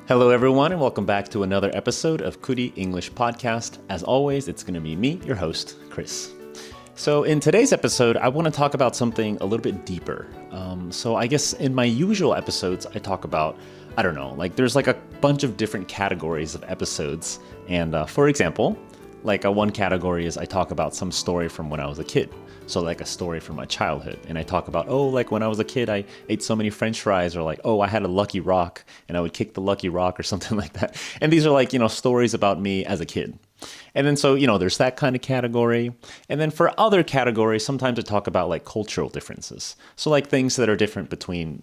Hello, everyone, and welcome back to another episode of Kuli English Podcast. As always, it's going to be me, your host, Chris. So in today's episode, I want to talk about something a little bit deeper. So I guess in my usual episodes, I talk about, there's like a bunch of different categories of episodes. And for example, one category is I talk about some story from when I was a kid. So like a story from my childhood. And I talk about, when I was a kid, I ate so many French fries, or I had a lucky rock and I would kick the lucky rock or something like that. And these are stories about me as a kid. And then there's that kind of category. And then for other categories, sometimes I talk about cultural differences. So things that are different between,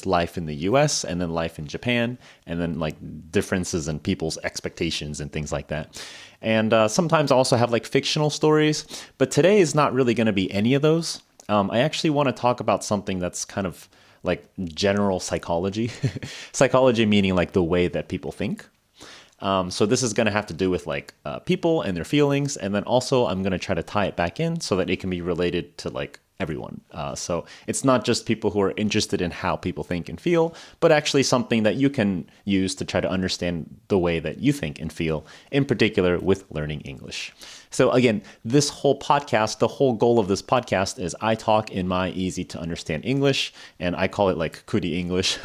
life in the US and then life in Japan, and then differences in people's expectations and things like that. And sometimes I also have fictional stories, but today is not really going to be any of those. I actually want to talk about something that's kind of general psychology. Psychology meaning the way that people think. So this is going to have to do with people and their feelings. And then also I'm going to try to tie it back in so that it can be related to everyone. So it's not just people who are interested in how people think and feel, but actually something that you can use to try to understand the way that you think and feel, in particular with learning English. So again, this whole podcast, the whole goal of this podcast is I talk in my easy to understand English, and I call it Kuli English.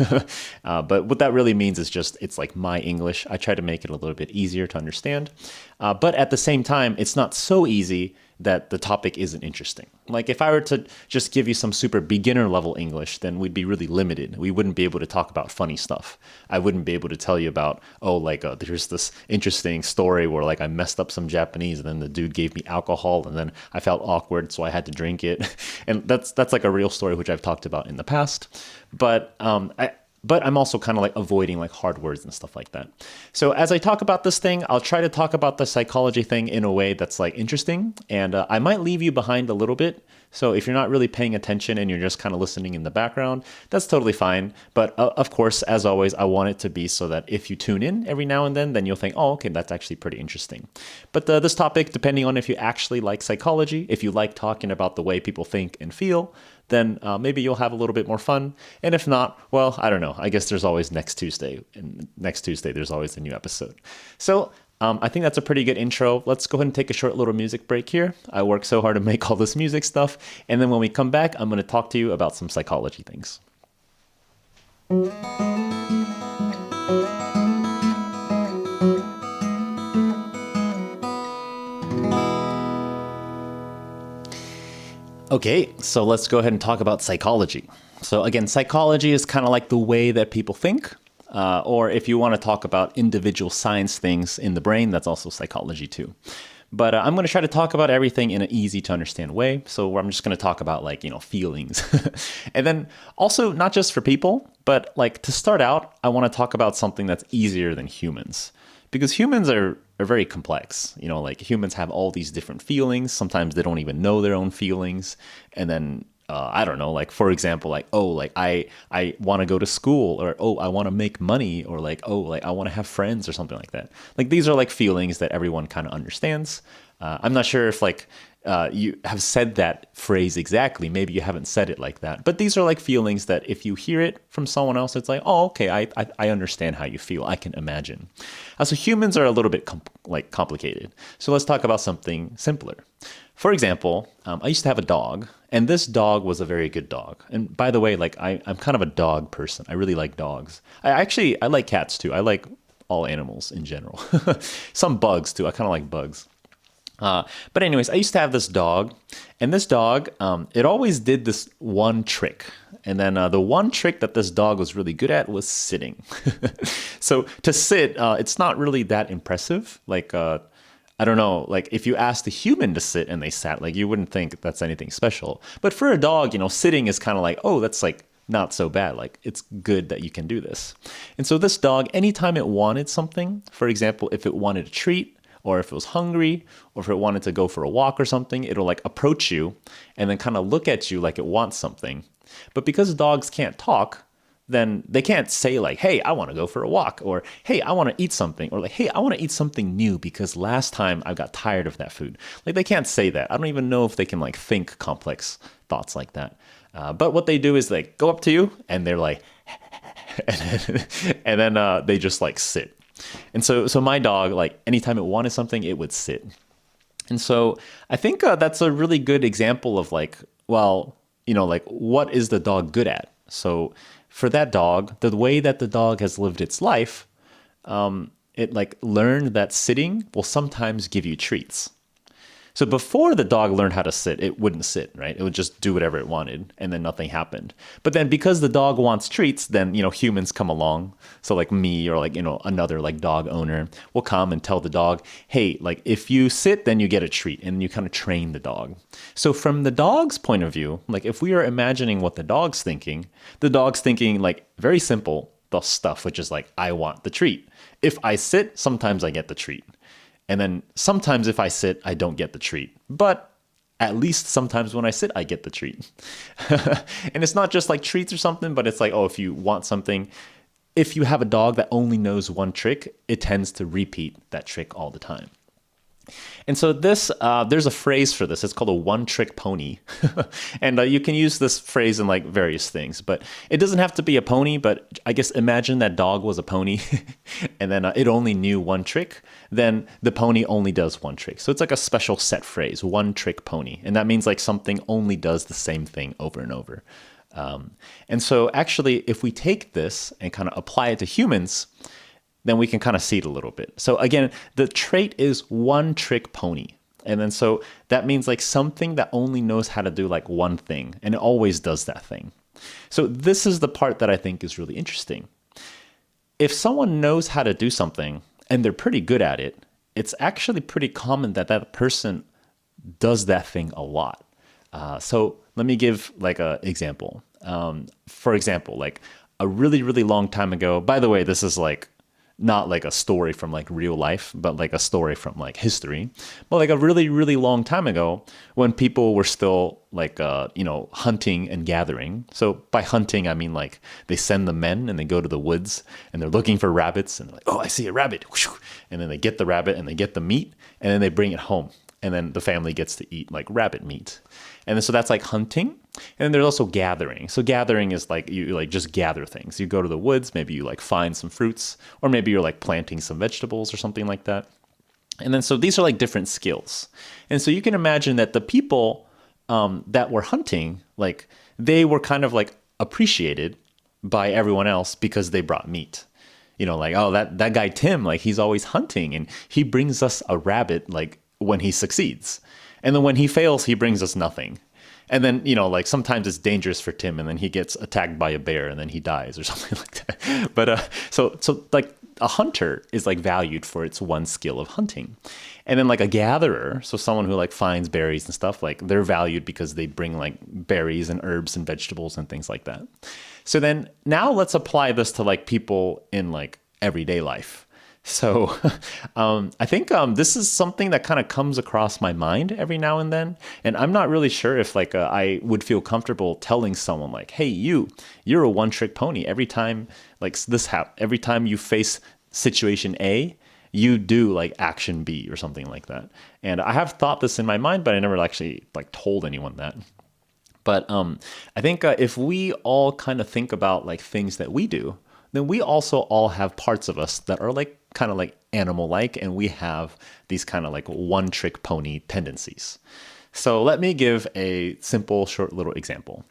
But what that really means is just, it's my English. I try to make it a little bit easier to understand. But at the same time, it's not so easy that the topic isn't interesting. If I were to just give you some super beginner level English, then we'd be really limited. We wouldn't be able to talk about funny stuff. I wouldn't be able to tell you about, there's this interesting story where I messed up some Japanese and then the dude gave me alcohol and then I felt awkward, so I had to drink it. And that's a real story, which I've talked about in the past. But I'm also kind of avoiding hard words and stuff like that. So as I talk about this thing, I'll try to talk about the psychology thing in a way that's interesting. And I might leave you behind a little bit. So if you're not really paying attention and you're just kind of listening in the background, that's totally fine. But of course, as always, I want it to be so that if you tune in every now and then you'll think, oh, okay, that's actually pretty interesting. But this topic, depending on if you actually like psychology, if you like talking about the way people think and feel, then maybe you'll have a little bit more fun. And if not, well, I don't know. I guess there's always next Tuesday. And next Tuesday, there's always a new episode. So I think that's a pretty good intro. Let's go ahead and take a short little music break here. I worked so hard to make all this music stuff. And then when we come back, I'm going to talk to you about some psychology things. Okay, so let's go ahead and talk about psychology. So again, psychology is kind of the way that people think. Or if you want to talk about individual science things in the brain, that's also psychology too. But I'm going to try to talk about everything in an easy to understand way. So I'm just going to talk about feelings. And then also not just for people, but to start out, I want to talk about something that's easier than humans. Because humans are very complex. Humans have all these different feelings. Sometimes they don't even know their own feelings. And then for example, I want to go to school, or, I want to make money, or I want to have friends or something like that. These are feelings that everyone kind of understands. I'm not sure if you have said that phrase exactly. Maybe you haven't said it like that, but these are feelings that if you hear it from someone else, it's oh, okay, I understand how you feel. I can imagine. So humans are a little bit complicated. So let's talk about something simpler. For example, I used to have a dog, and this dog was a very good dog. And by the way, I'm kind of a dog person. I really like dogs. I like cats too. I like all animals in general. Some bugs too. I kind of like bugs. But anyways, I used to have this dog, and this dog, it always did this one trick. And then the one trick that this dog was really good at was sitting. So to sit, it's not really that impressive. I don't know, if you asked a human to sit and they sat, you wouldn't think that's anything special. But for a dog, sitting is kind of oh, that's not so bad. It's good that you can do this. And so this dog, anytime it wanted something, for example, if it wanted a treat, or if it was hungry, or if it wanted to go for a walk or something, it'll approach you and then kind of look at you like it wants something. But because dogs can't talk, then they can't say hey, I want to go for a walk, or hey, I want to eat something, or hey, I want to eat something new because last time I got tired of that food. They can't say that. I don't even know if they can think complex thoughts like that. But what they do is they go up to you and they're and then they just like sit. And so my dog, like anytime it wanted something, it would sit. And so I think that's a really good example of like, well, like what is the dog good at? So for that dog, the way that the dog has lived its life, it like learned that sitting will sometimes give you treats. So before the dog learned how to sit, it wouldn't sit, right? It would just do whatever it wanted, and then nothing happened. But then because the dog wants treats, then, humans come along. So like me or like, another like dog owner will come and tell the dog, hey, like if you sit, then you get a treat, and you kind of train the dog. So from the dog's point of view, like if we are imagining what the dog's thinking like very simple, the stuff, which is like, I want the treat. If I sit, sometimes I get the treat. And then sometimes if I sit, I don't get the treat. But at least sometimes when I sit, I get the treat. And it's not just like treats or something, but it's like, oh, if you want something, if you have a dog that only knows one trick, it tends to repeat that trick all the time. And so there's a phrase for this. It's called a one-trick pony. And you can use this phrase in like various things, but it doesn't have to be a pony. But I guess imagine that dog was a pony and then it only knew one trick. Then the pony only does one trick. So it's like a special set phrase, one-trick pony. And that means like something only does the same thing over and over. And so actually, if we take this and kind of apply it to humans, then we can kind of see it a little bit. So again, the trait is one trick pony. And then so that means like something that only knows how to do like one thing, and it always does that thing. So this is the part that I think is really interesting. If someone knows how to do something and they're pretty good at it, it's actually pretty common that that person does that thing a lot. So let me give like an example. For example, like a really, really long time ago, by the way, this is like not like a story from like real life, but like a story from like history. But like a really, really long time ago when people were still like, hunting and gathering. So by hunting, I mean like they send the men and they go to the woods and they're looking for rabbits and they're like, oh, I see a rabbit. And then they get the rabbit and they get the meat and then they bring it home. And then the family gets to eat like rabbit meat. And then, so that's like hunting. And then there's also gathering. So gathering is like you like just gather things. You go to the woods, maybe you like find some fruits, or maybe you're like planting some vegetables or something like that. And then so these are like different skills. And so you can imagine that the people that were hunting, like they were kind of like appreciated by everyone else because they brought meat. Like, oh, that guy Tim, like he's always hunting and he brings us a rabbit like when he succeeds. And then when he fails, he brings us nothing. And then, like sometimes it's dangerous for Tim and then he gets attacked by a bear and then he dies or something like that. But so like a hunter is like valued for its one skill of hunting. And then like a gatherer, so someone who like finds berries and stuff, like they're valued because they bring like berries and herbs and vegetables and things like that. So then now let's apply this to like people in like everyday life. So I think this is something that kind of comes across my mind every now and then. And I'm not really sure if like I would feel comfortable telling someone like, hey, you're a one-trick pony. Every time like every time you face situation A, you do like action B or something like that. And I have thought this in my mind, but I never actually like told anyone that. But I think if we all kind of think about like things that we do, then we also all have parts of us that are like kind of like animal-like, and we have these kind of like one-trick pony tendencies. So let me give a simple, short little example.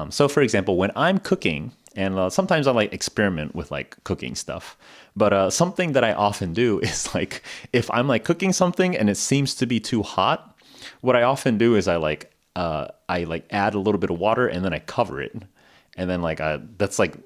So for example, when I'm cooking, and sometimes I like experiment with like cooking stuff, but something that I often do is like if I'm like cooking something and it seems to be too hot, what I often do is I add a little bit of water and then I cover it, and then like that's like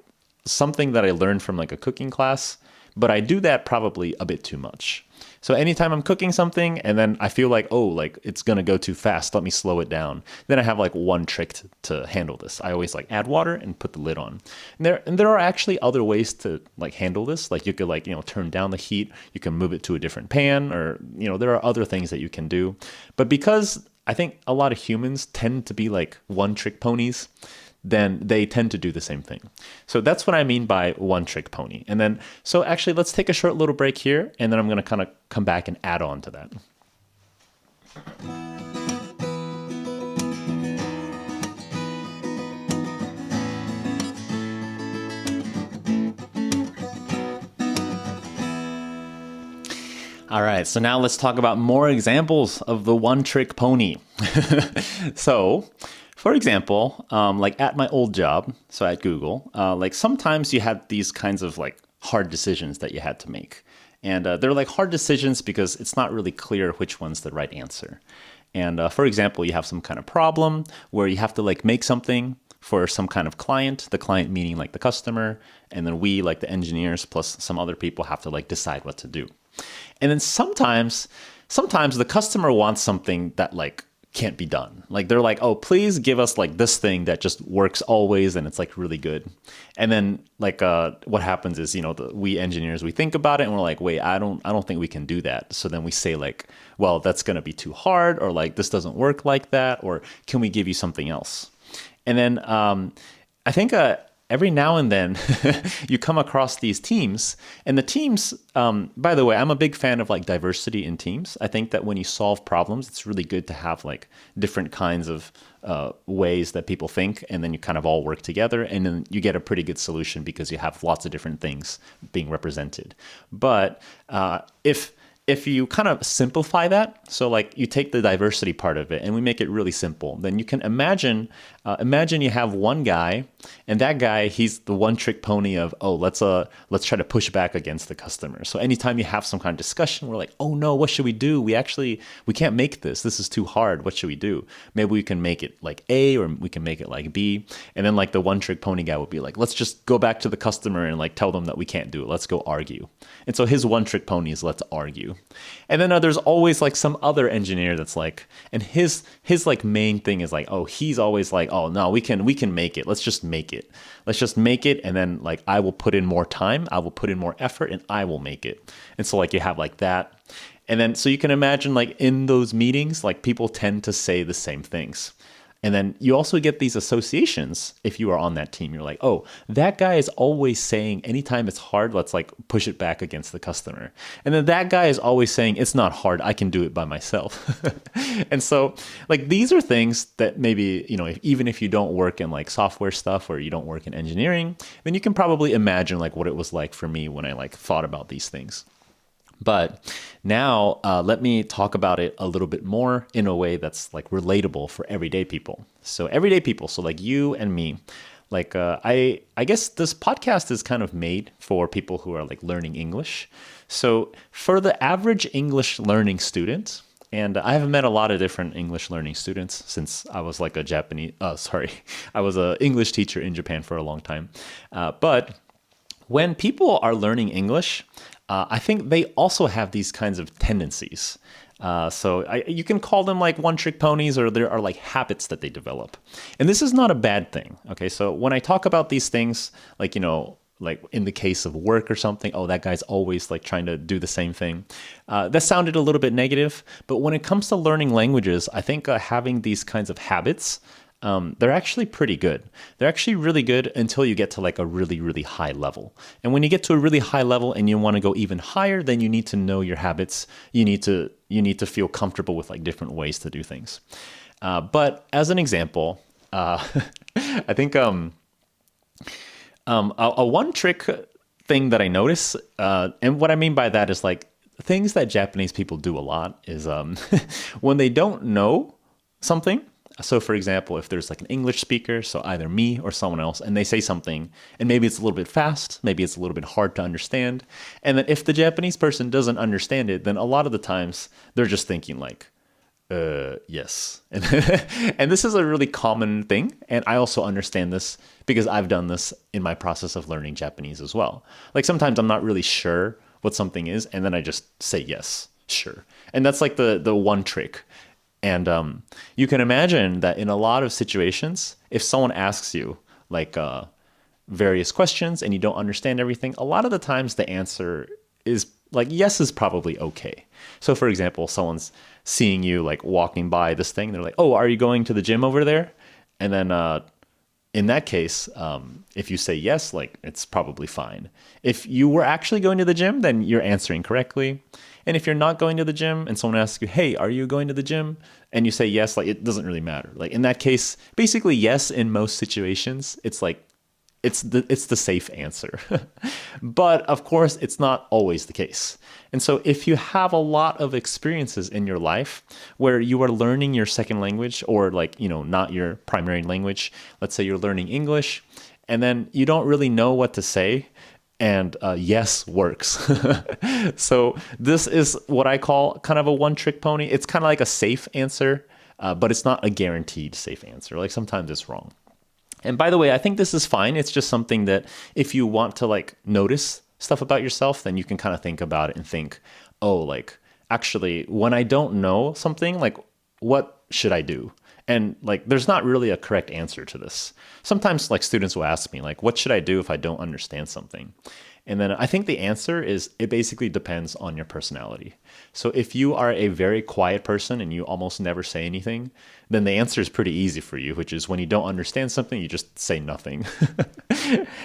something that I learned from like a cooking class, but I do that probably a bit too much. So anytime I'm cooking something and then I feel like, oh, like it's going to go too fast, let me slow it down. Then I have like one trick to handle this. I always like add water and put the lid on. And there are actually other ways to like handle this. Like you could like, turn down the heat, you can move it to a different pan, or, there are other things that you can do. But because I think a lot of humans tend to be like one trick ponies, then they tend to do the same thing. So that's what I mean by one trick pony. And then, so actually let's take a short little break here, and then I'm going to kind of come back and add on to that. All right, so now let's talk about more examples of the one trick pony. So, for example, like at my old job, so at Google, like sometimes you had these kinds of like hard decisions that you had to make. And they're like hard decisions because it's not really clear which one's the right answer. And for example, you have some kind of problem where you have to like make something for some kind of client, the client meaning like the customer, and then we, like the engineers plus some other people, have to like decide what to do. And then sometimes the customer wants something that like can't be done. Like they're like, oh, please give us like this thing that just works always and it's like really good. And then like what happens is, we engineers, we think about it and we're like, wait, I don't think we can do that. So then we say like, well, that's going to be too hard, or like this doesn't work like that, or can we give you something else? And then I think every now and then you come across these teams, and the teams, by the way, I'm a big fan of like diversity in teams. I think that when you solve problems, it's really good to have like different kinds of ways that people think, and then you kind of all work together, and then you get a pretty good solution because you have lots of different things being represented. But if you kind of simplify that, so like you take the diversity part of it and we make it really simple, then you can imagine you have one guy, and that guy, he's the one trick pony of, oh, let's try to push back against the customer. So anytime you have some kind of discussion, we're like, oh no, what should we do? We can't make this. This is too hard. What should we do? Maybe we can make it like A, or we can make it like B. And then like the one trick pony guy would be like, let's just go back to the customer and like tell them that we can't do it. Let's go argue. And so his one trick pony is let's argue. And then there's always like some other engineer that's like, and his like main thing is like, oh, he's always like, oh no, we can make it. Let's just make it. And then like I will put in more time, I will put in more effort, and I will make it. And so like you have like that. And then so you can imagine like in those meetings, like people tend to say the same things. And then you also get these associations if you are on that team. You're like, oh, that guy is always saying anytime it's hard, let's like push it back against the customer. And then that guy is always saying it's not hard, I can do it by myself. And so like these are things that maybe, even if you don't work in like software stuff or you don't work in engineering, then you can probably imagine like what it was like for me when I like thought about these things. But now let me talk about it a little bit more in a way that's like relatable for everyday people. So everyday people, so like you and me, like I guess this podcast is kind of made for people who are like learning English. So for the average English learning student, and I have met a lot of different English learning students since I was like I was an English teacher in Japan for a long time. But when people are learning English, I think they also have these kinds of tendencies. You can call them like one-trick ponies, or there are like habits that they develop. And this is not a bad thing, okay? So when I talk about these things, like, like in the case of work or something, oh, that guy's always like trying to do the same thing. That sounded a little bit negative, but when it comes to learning languages, I think having these kinds of habits, they're actually pretty good. They're actually really good until you get to like a really, really high level. And when you get to a really high level and you want to go even higher, then you need to know your habits. You need to feel comfortable with like different ways to do things. But as an example, I think a one trick thing that I notice, and what I mean by that is like things that Japanese people do a lot is when they don't know something. So for example, if there's like an English speaker, so either me or someone else, and they say something, and maybe it's a little bit fast, maybe it's a little bit hard to understand, and then if the Japanese person doesn't understand it, then a lot of the times they're just thinking like, yes. And this is a really common thing, and I also understand this because I've done this in my process of learning Japanese as well. Like sometimes I'm not really sure what something is, and then I just say yes, sure. And that's like the one trick. And you can imagine that in a lot of situations, if someone asks you like various questions and you don't understand everything, a lot of the times the answer is like yes is probably okay. So for example, someone's seeing you like walking by this thing, they're like, oh, are you going to the gym over there? And then in that case, if you say yes, like it's probably fine. If you were actually going to the gym, then you're answering correctly. And if you're not going to the gym and someone asks you, hey, are you going to the gym? And you say yes, like it doesn't really matter. Like in that case, basically yes in most situations, it's like it's the safe answer. But of course, it's not always the case. And so if you have a lot of experiences in your life where you are learning your second language or not your primary language, let's say you're learning English and then you don't really know what to say, and yes works. So this is what I call kind of a one trick pony. It's kind of like a safe answer, but it's not a guaranteed safe answer. Like sometimes it's wrong. And by the way, I think this is fine. It's just something that if you want to notice stuff about yourself, then you can kind of think about it and think, oh, actually, when I don't know something, what should I do? And there's not really a correct answer to this. Sometimes students will ask me, what should I do if I don't understand something? And then I think the answer is it basically depends on your personality. So if you are a very quiet person and you almost never say anything, then the answer is pretty easy for you, which is when you don't understand something, you just say nothing.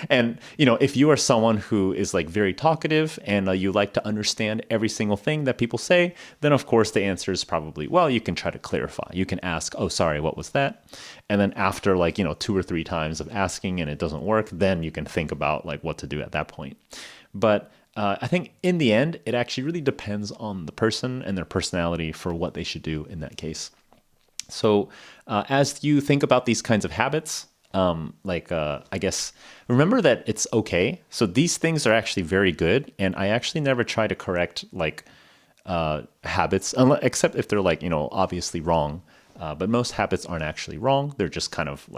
And, if you are someone who is very talkative and you like to understand every single thing that people say, then of course the answer is probably, well, you can try to clarify. You can ask, oh, sorry, what was that? And then after 2 or 3 times of asking and it doesn't work, then you can think about what to do at that point. But I think in the end, it actually really depends on the person and their personality for what they should do in that case. So as you think about these kinds of habits, I guess, remember that it's okay. So these things are actually very good. And I actually never try to correct habits, except if they're obviously wrong. But most habits aren't actually wrong. They're just kind of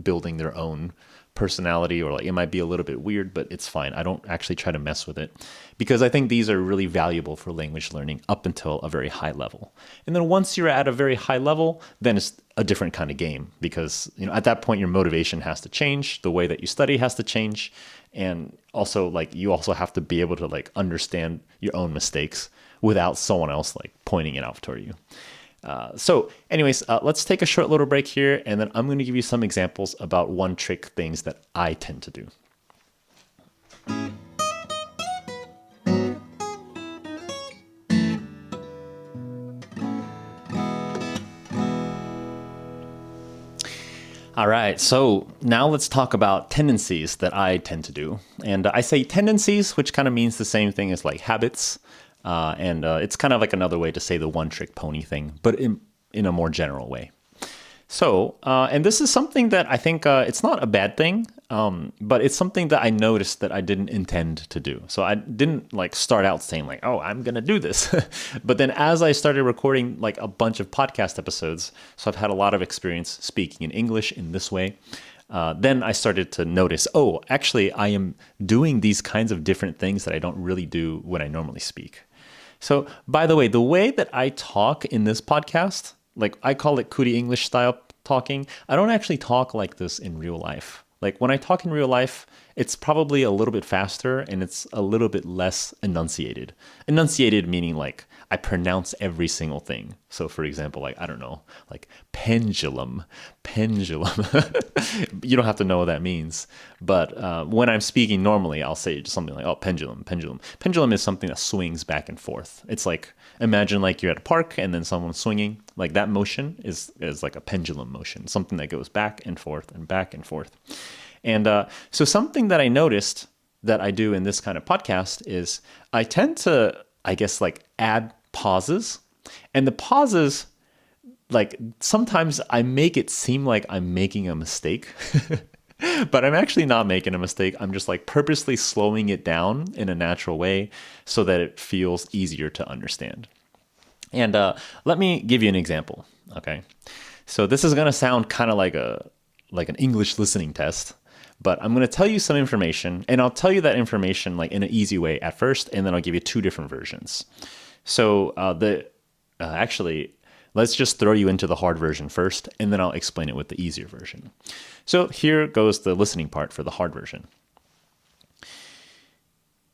building their own personality, or it might be a little bit weird, but it's fine. I don't actually try to mess with it because I think these are really valuable for language learning up until a very high level. And then once you're at a very high level, then it's a different kind of game because, at that point, your motivation has to change. The way that you study has to change. And also you also have to be able to understand your own mistakes without someone else pointing it out toward you. So anyways, let's take a short little break here, and then I'm going to give you some examples about one trick things that I tend to do. All right, so now let's talk about tendencies that I tend to do. And I say tendencies, which kind of means the same thing as habits. And it's kind of another way to say the one trick pony thing, but in a more general way. So, and this is something that I think it's not a bad thing, but it's something that I noticed that I didn't intend to do. So I didn't start out saying oh, I'm going to do this. But then as I started recording a bunch of podcast episodes, so I've had a lot of experience speaking in English in this way. Then I started to notice, oh, actually, I am doing these kinds of different things that I don't really do when I normally speak. So, by the way that I talk in this podcast, I call it Kuli English style talking. I don't actually talk like this in real life. When I talk in real life, it's probably a little bit faster and it's a little bit less enunciated. Enunciated meaning I pronounce every single thing. So for example, I don't know, pendulum. You don't have to know what that means. But when I'm speaking normally, I'll say something oh, pendulum. Pendulum is something that swings back and forth. It's imagine you're at a park and then someone's swinging. That motion is a pendulum motion, something that goes back and forth and back and forth. And so something that I noticed that I do in this kind of podcast is I tend to, I guess, add pauses. And the pauses, sometimes I make it seem like I'm making a mistake. But I'm actually not making a mistake. I'm just purposely slowing it down in a natural way so that it feels easier to understand. And let me give you an example, okay? So this is going to sound kind of like an English listening test, but I'm going to tell you some information, and I'll tell you that information in an easy way at first, and then I'll give you 2 different versions. So actually, let's just throw you into the hard version first, and then I'll explain it with the easier version. So here goes the listening part for the hard version.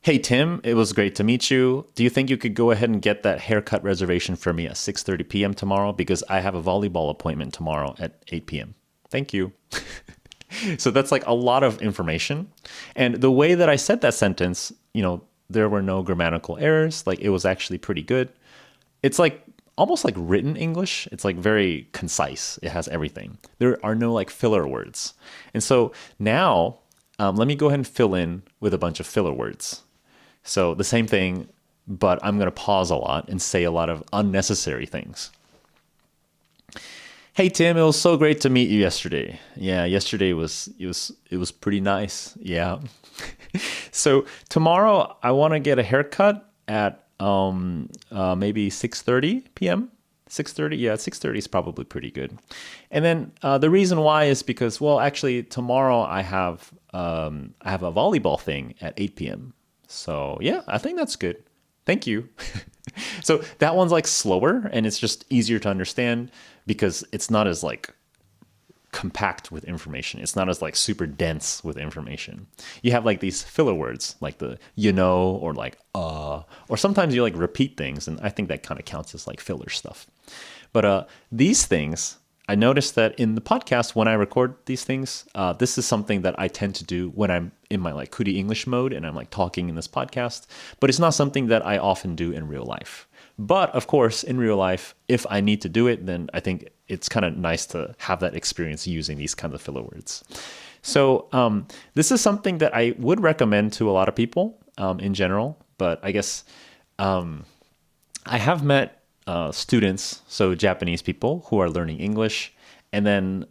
Hey, Tim, it was great to meet you. Do you think you could go ahead and get that haircut reservation for me at 6:30 p.m. tomorrow? Because I have a volleyball appointment tomorrow at 8 p.m. Thank you. So that's a lot of information. And the way that I said that sentence, there were no grammatical errors. It was actually pretty good. It's almost written English. It's very concise. It has everything. There are no filler words. And so now let me go ahead and fill in with a bunch of filler words. So the same thing, but I'm going to pause a lot and say a lot of unnecessary things. Hey Tim, it was so great to meet you yesterday. Yeah, yesterday was pretty nice. Yeah. So tomorrow I want to get a haircut at maybe 6:30 p.m. 6:30, yeah, 6:30 is probably pretty good. And then the reason why is because, well, actually tomorrow I have a volleyball thing at 8 p.m. So yeah, I think that's good. Thank you. So that one's like slower and it's just easier to understand because it's not as like compact with information. It's not as like super dense with information. You have like these filler words like the or like or sometimes you like repeat things, and I think that kind of counts as like filler stuff. But these things, I noticed that in the podcast when I record these things, this is something that I tend to do when I'm in my like Kuli English mode and I'm like talking in this podcast, but it's not something that I often do in real life. But of course, in real life, if I need to do it, then I think it's kind of nice to have that experience using these kinds of filler words. So this is something that I would recommend to a lot of people in general, but I guess I have met students, so Japanese people who are learning English, and then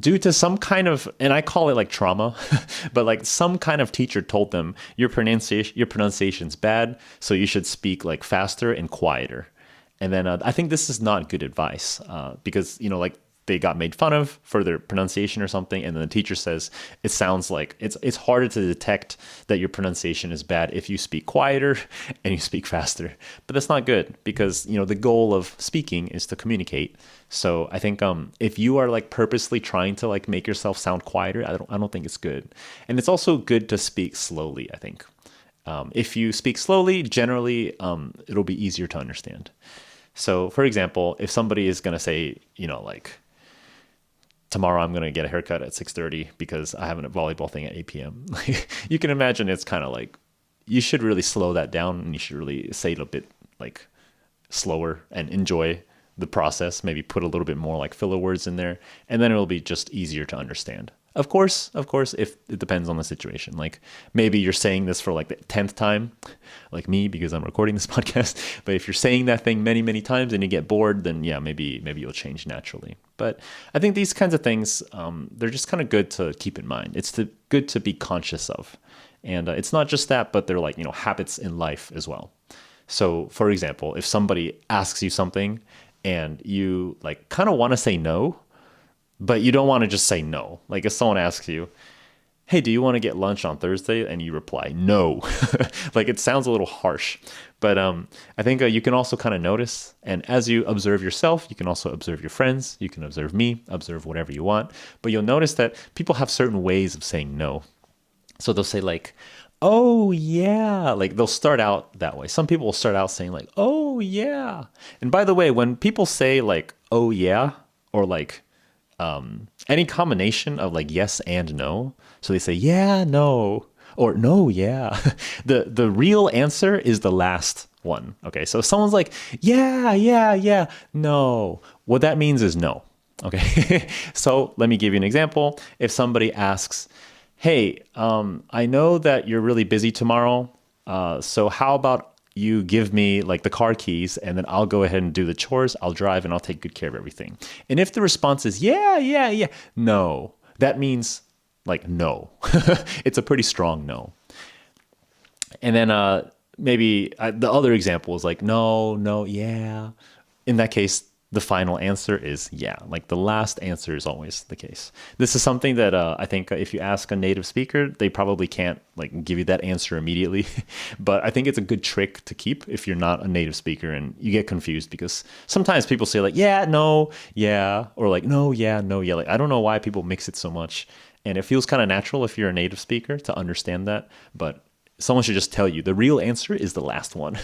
due to some kind of, and I call it like trauma, but like some kind of teacher told them your pronunciation's bad, so you should speak like faster and quieter. And then I think this is not good advice because, like they got made fun of for their pronunciation or something. And then the teacher says, it sounds like it's harder to detect that your pronunciation is bad if you speak quieter and you speak faster. But that's not good because, the goal of speaking is to communicate. So I think if you are like purposely trying to like make yourself sound quieter, I don't think it's good. And it's also good to speak slowly, I think. If you speak slowly, generally, it'll be easier to understand. So for example, if somebody is going to say, like, tomorrow I'm going to get a haircut at 6:30 because I have a volleyball thing at 8 p.m. You can imagine it's kind of like, you should really slow that down and you should really say it a bit like slower and enjoy the process. Maybe put a little bit more like filler words in there, and then it'll be just easier to understand. Of course, if it depends on the situation. Like maybe you're saying this for like the 10th time, like me, because I'm recording this podcast. But if you're saying that thing many, many times and you get bored, then yeah, maybe you'll change naturally. But I think these kinds of things, they're just kind of good to keep in mind. It's good to be conscious of. And it's not just that, but they're like, habits in life as well. So for example, if somebody asks you something and you like kind of want to say no, but you don't want to just say no. Like if someone asks you, hey, do you want to get lunch on Thursday? And you reply, no. Like it sounds a little harsh. But I think you can also kind of notice. And as you observe yourself, you can also observe your friends. You can observe me, observe whatever you want. But you'll notice that people have certain ways of saying no. So they'll say like, oh, yeah. Like they'll start out that way. Some people will start out saying like, oh, yeah. And by the way, when people say like, oh, yeah, or like, any combination of like yes and no. So they say, yeah, no, or no, yeah. The real answer is the last one. Okay. So if someone's like, yeah, no. What that means is no. Okay. So let me give you an example. If somebody asks, hey, I know that you're really busy tomorrow. So how about you give me like the car keys and then I'll go ahead and do the chores. I'll drive and I'll take good care of everything. And if the response is, yeah, no, that means like no. It's a pretty strong no. And then maybe the other example is like, no, yeah. In that case, the final answer is yeah. Like the last answer is always the case. This is something that I think if you ask a native speaker, they probably can't like give you that answer immediately. But I think it's a good trick to keep if you're not a native speaker and you get confused because sometimes people say like, yeah, no, yeah, or like, no, yeah, no, yeah. Like, I don't know why people mix it so much. And it feels kind of natural if you're a native speaker to understand that. But someone should just tell you the real answer is the last one.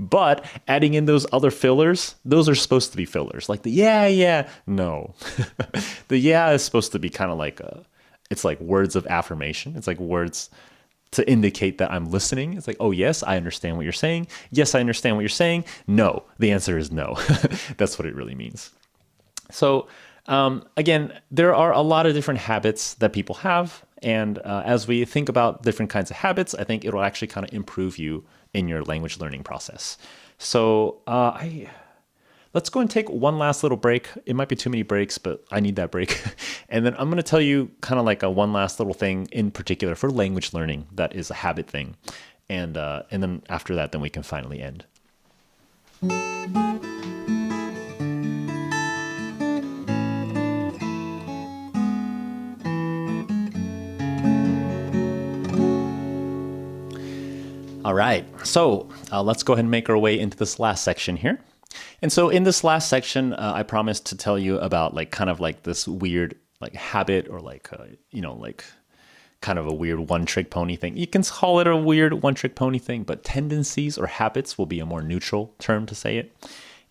But adding in those other fillers, those are supposed to be fillers. Like the yeah, no. The yeah is supposed to be kind of like it's like words of affirmation. It's like words to indicate that I'm listening. It's like, oh yes, I understand what you're saying. Yes, I understand what you're saying. No, the answer is no. That's what it really means. So Again, there are a lot of different habits that people have. And as we think about different kinds of habits, I think it'll actually kind of improve you in your language learning process. So let's go and take one last little break. It might be too many breaks, but I need that break. And then I'm going to tell you kind of like a one last little thing in particular for language learning that is a habit thing. And then after that, then we can finally end. All right, so let's go ahead and make our way into this last section here. And so in this last section, I promised to tell you about like kind of like this weird like habit or like, like kind of a weird one-trick pony thing. You can call it a weird one-trick pony thing, but tendencies or habits will be a more neutral term to say it.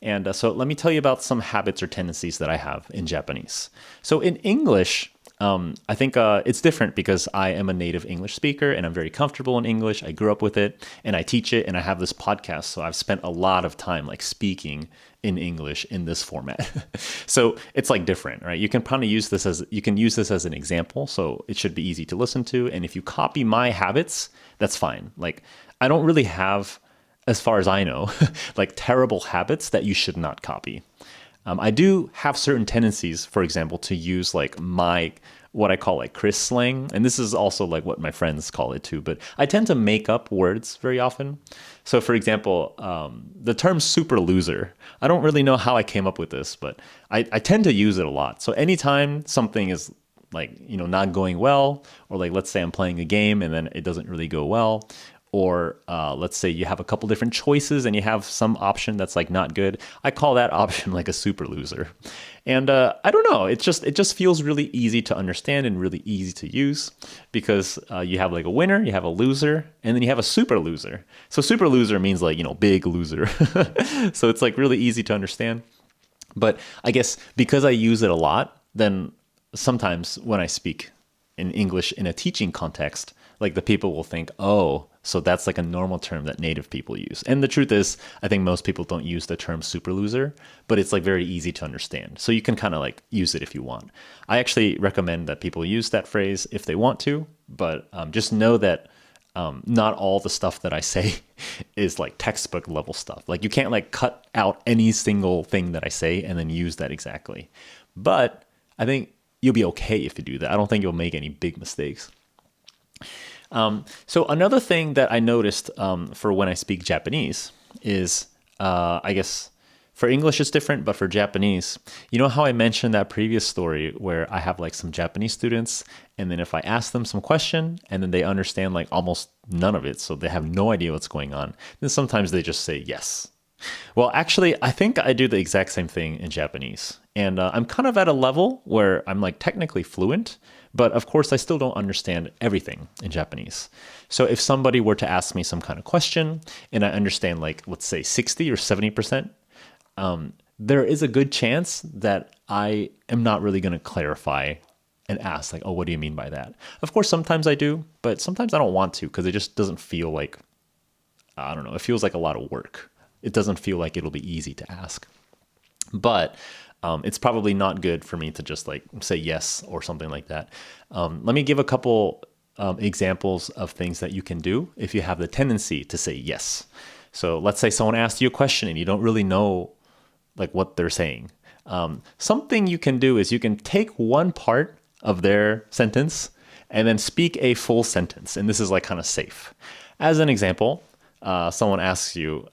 And so let me tell you about some habits or tendencies that I have in Japanese. So in English, I think it's different because I am a native English speaker and I'm very comfortable in English. I grew up with it and I teach it and I have this podcast. So I've spent a lot of time like speaking in English in this format. So it's like different, right? You can probably use this as an example. So it should be easy to listen to. And if you copy my habits, that's fine. Like I don't really have, as far as I know, like terrible habits that you should not copy. I do have certain tendencies, for example, to use like what I call like Chris slang. And this is also like what my friends call it too, but I tend to make up words very often. So for example, the term super loser, I don't really know how I came up with this, but I tend to use it a lot. So anytime something is like, not going well, or like, let's say I'm playing a game and then it doesn't really go well, or let's say you have a couple different choices and you have some option that's like not good. I call that option like a super loser. And I don't know, it just feels really easy to understand and really easy to use because you have like a winner, you have a loser, and then you have a super loser. So super loser means like, big loser. So it's like really easy to understand. But I guess because I use it a lot, then sometimes when I speak in English in a teaching context, like the people will think, oh, so that's like a normal term that native people use. And the truth is, I think most people don't use the term super loser, but it's like very easy to understand. So you can kind of like use it if you want. I actually recommend that people use that phrase if they want to, but just know that not all the stuff that I say is like textbook level stuff. Like you can't like cut out any single thing that I say and then use that exactly. But I think you'll be okay if you do that. I don't think you'll make any big mistakes. So another thing that I noticed for when I speak Japanese is, I guess for English it's different, but for Japanese, you know how I mentioned that previous story where I have like some Japanese students, and then if I ask them some question and then they understand like almost none of it, so they have no idea what's going on, then sometimes they just say yes. Well, actually, I think I do the exact same thing in Japanese. And I'm kind of at a level where I'm like technically fluent, but of course I still don't understand everything in Japanese. So if somebody were to ask me some kind of question and I understand like, let's say 60 or 70%, there is a good chance that I am not really going to clarify and ask like, oh, what do you mean by that? Of course, sometimes I do, but sometimes I don't want to because it just doesn't feel like, I don't know, it feels like a lot of work. It doesn't feel like it'll be easy to ask. But it's probably not good for me to just like say yes or something like that. Let me give a couple examples of things that you can do if you have the tendency to say yes. So let's say someone asked you a question and you don't really know like what they're saying. Something you can do is you can take one part of their sentence and then speak a full sentence. And this is like kind of safe. As an example, someone asks you,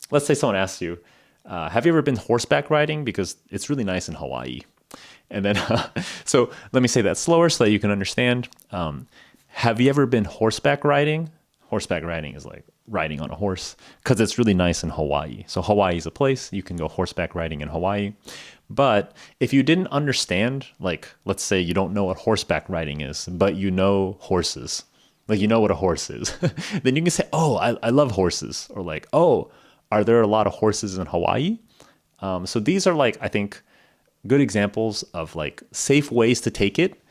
let's say someone asks you, have you ever been horseback riding? Because it's really nice in Hawaii. And then, so let me say that slower so that you can understand. Have you ever been horseback riding? Horseback riding is like riding on a horse because it's really nice in Hawaii. So Hawaii is a place you can go horseback riding in Hawaii. But if you didn't understand, like, let's say you don't know what horseback riding is, but you know horses, like you know what a horse is, then you can say, oh, I love horses. Or like, oh, are there a lot of horses in Hawaii? So these are like, I think, good examples of like safe ways to take it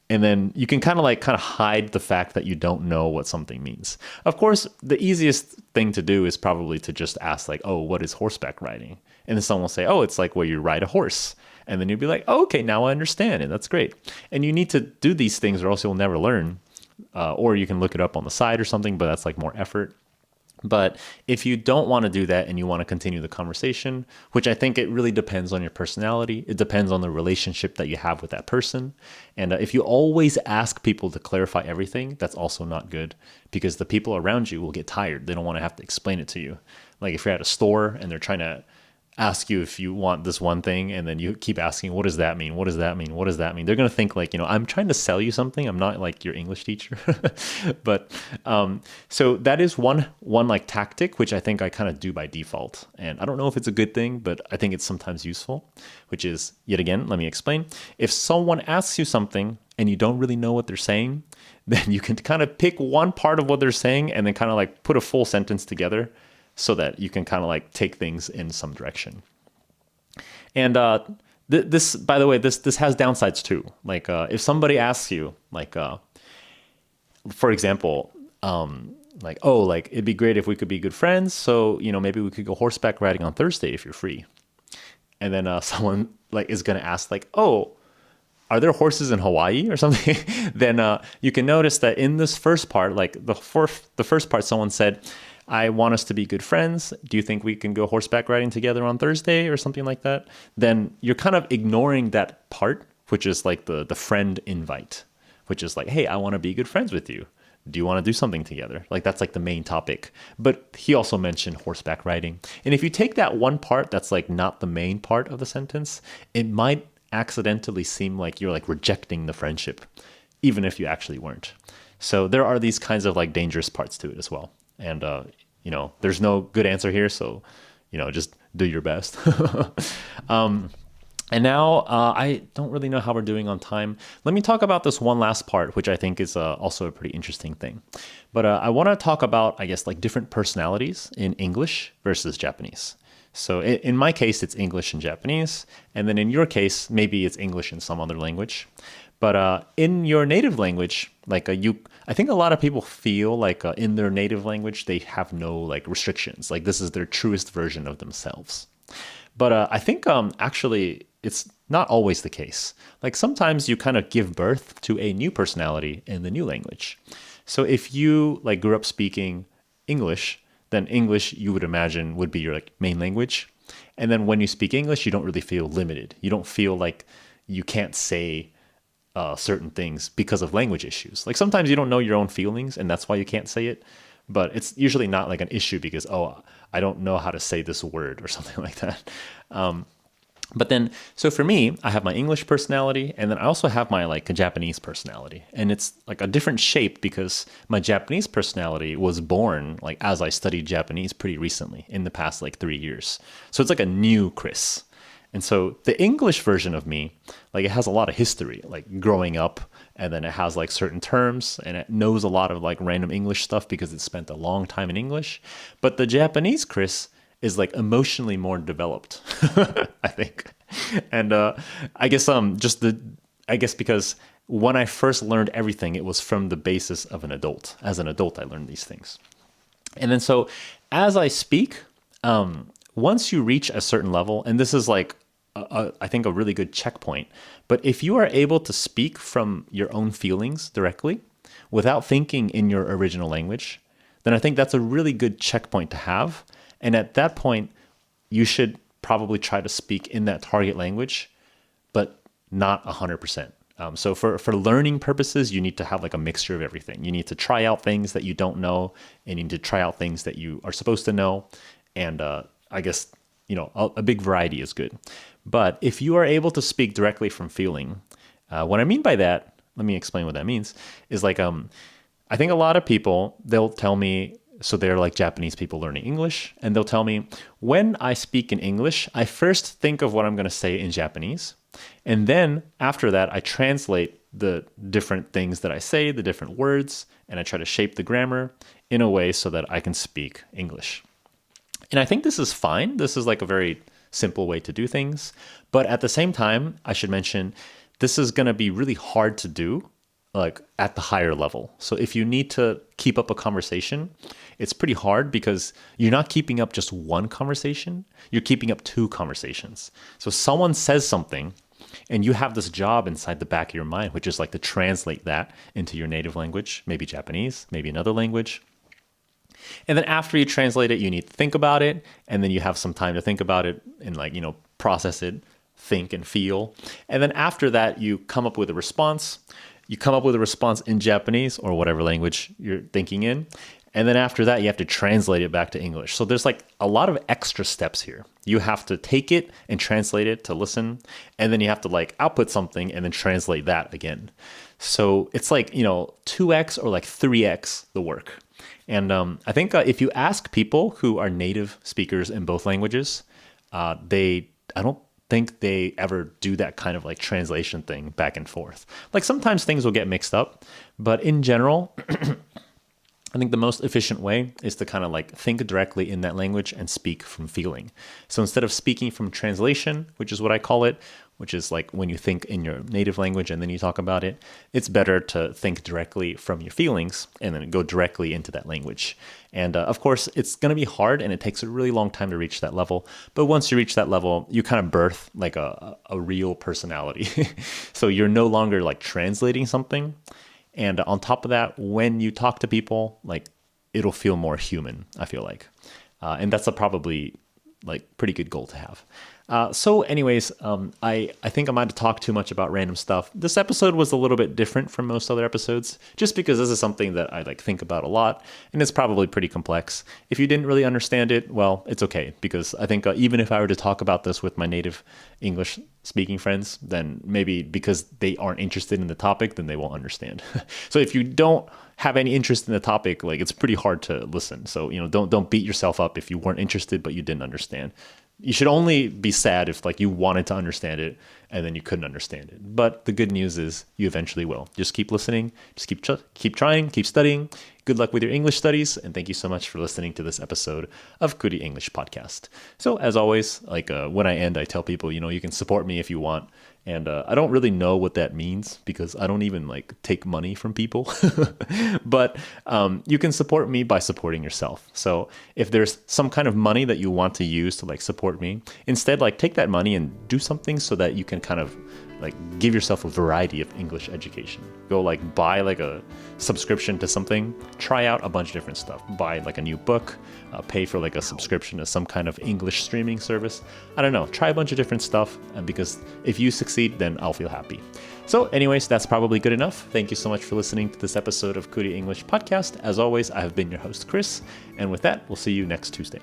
And then you can kind of hide the fact that you don't know what something means. Of course, the easiest thing to do is probably to just ask like, oh, what is horseback riding? And then someone will say, oh, it's like where you ride a horse. And then you'll be like, oh, okay, now I understand. And that's great. And you need to do these things or else you'll never learn. Or you can look it up on the side or something, but that's like more effort. But if you don't want to do that and you want to continue the conversation, which I think it really depends on your personality, it depends on the relationship that you have with that person. And if you always ask people to clarify everything, that's also not good because the people around you will get tired. They don't want to have to explain it to you. Like if you're at a store and they're trying to ask you if you want this one thing and then you keep asking, what does that mean? What does that mean? What does that mean? They're going to think like, I'm trying to sell you something. I'm not like your English teacher. But so that is one like tactic, which I think I kind of do by default. And I don't know if it's a good thing, but I think it's sometimes useful, which is, yet again, let me explain. If someone asks you something and you don't really know what they're saying, then you can kind of pick one part of what they're saying and then kind of like put a full sentence together, so that you can kind of like take things in some direction. And this, by the way, this has downsides too. Like if somebody asks you, like, for example, like, oh, like it'd be great if we could be good friends. So, maybe we could go horseback riding on Thursday if you're free. And then someone like is going to ask like, oh, are there horses in Hawaii or something? Then you can notice that in this first part, like the first part, someone said, I want us to be good friends. Do you think we can go horseback riding together on Thursday or something like that? Then you're kind of ignoring that part, which is like the friend invite, which is like, hey, I want to be good friends with you. Do you want to do something together? Like that's like the main topic. But he also mentioned horseback riding. And if you take that one part that's like not the main part of the sentence, it might accidentally seem like you're like rejecting the friendship, even if you actually weren't. So there are these kinds of like dangerous parts to it as well. And, there's no good answer here. So, just do your best. And now I don't really know how we're doing on time. Let me talk about this one last part, which I think is also a pretty interesting thing. But I want to talk about, I guess, like different personalities in English versus Japanese. So in my case, it's English and Japanese. And then in your case, maybe it's English and some other language. But in your native language, like I think a lot of people feel like in their native language, they have no like restrictions. Like this is their truest version of themselves. But I think actually it's not always the case. Like sometimes you kind of give birth to a new personality in the new language. So if you like grew up speaking English, then English you would imagine would be your like main language. And then when you speak English, you don't really feel limited. You don't feel like you can't say certain things because of language issues. Like sometimes you don't know your own feelings and that's why you can't say it. But it's usually not like an issue because, oh, I don't know how to say this word or something like that. But then, so for me, I have my English personality and then I also have my like a Japanese personality. And it's like a different shape because my Japanese personality was born like as I studied Japanese pretty recently in the past like 3 years. So it's like a new Chris. And so the English version of me, like it has a lot of history, like growing up, and then it has like certain terms and it knows a lot of like random English stuff because it spent a long time in English. But the Japanese Chris is like emotionally more developed, I think. And I guess because when I first learned everything, it was from the basis of an adult. As an adult, I learned these things. And then so as I speak, once you reach a certain level, and this is like, I think a really good checkpoint, but if you are able to speak from your own feelings directly without thinking in your original language, then I think that's a really good checkpoint to have. And at that point, you should probably try to speak in that target language, but not 100%. So for learning purposes, you need to have like a mixture of everything. You need to try out things that you don't know, and you need to try out things that you are supposed to know. And I guess, a big variety is good. But if you are able to speak directly from feeling, what I mean by that, let me explain what that means, is like, I think a lot of people, they'll tell me, so they're like Japanese people learning English, and they'll tell me, when I speak in English, I first think of what I'm going to say in Japanese. And then after that, I translate the different things that I say, the different words, and I try to shape the grammar in a way so that I can speak English. And I think this is fine. This is like a very simple way to do things. But at the same time, I should mention, this is going to be really hard to do like at the higher level. So if you need to keep up a conversation, it's pretty hard because you're not keeping up just one conversation, you're keeping up two conversations. So someone says something and you have this job inside the back of your mind, which is like to translate that into your native language, maybe Japanese, maybe another language. And then after you translate it, you need to think about it. And then you have some time to think about it and like, process it, think and feel. And then after that, you come up with a response. You come up with a response in Japanese or whatever language you're thinking in. And then after that, you have to translate it back to English. So there's like a lot of extra steps here. You have to take it and translate it to listen. And then you have to like output something and then translate that again. So it's like, 2x or like 3x the work. And I think if you ask people who are native speakers in both languages, I don't think they ever do that kind of like translation thing back and forth. Like sometimes things will get mixed up, but in general, I think the most efficient way is to kind of like think directly in that language and speak from feeling. So instead of speaking from translation, which is what I call it, which is like when you think in your native language and then you talk about it, it's better to think directly from your feelings and then go directly into that language. And of course, it's going to be hard and it takes a really long time to reach that level. But once you reach that level, you kind of birth like a real personality. So you're no longer like translating something. And on top of that, when you talk to people, like it'll feel more human, I feel like. And that's a probably like pretty good goal to have. So anyways, I think I might have talked too much about random stuff. This episode was a little bit different from most other episodes, just because this is something that I like think about a lot, and it's probably pretty complex. If you didn't really understand it, well, it's okay, because I think even if I were to talk about this with my native English speaking friends, then maybe because they aren't interested in the topic, then they won't understand. So if you don't have any interest in the topic, like it's pretty hard to listen. So, don't beat yourself up if you weren't interested, but you didn't understand. You should only be sad if like you wanted to understand it and then you couldn't understand it. But the good news is you eventually will. Just keep listening, just keep trying, keep studying. Good luck with your English studies, and thank you so much for listening to this episode of Kuli English Podcast. So as always, like when I end, I tell people, you can support me if you want. And I don't really know what that means because I don't even like take money from people. But you can support me by supporting yourself. So if there's some kind of money that you want to use to like support me, instead like take that money and do something so that you can kind of like give yourself a variety of English education. Go like buy like a subscription to something, try out a bunch of different stuff, buy like a new book, pay for like a subscription to some kind of English streaming service. I don't know, try a bunch of different stuff, because if you succeed, then I'll feel happy. So anyways, that's probably good enough. Thank you so much for listening to this episode of Kuli English Podcast. As always, I have been your host, Chris, and with that, we'll see you next Tuesday.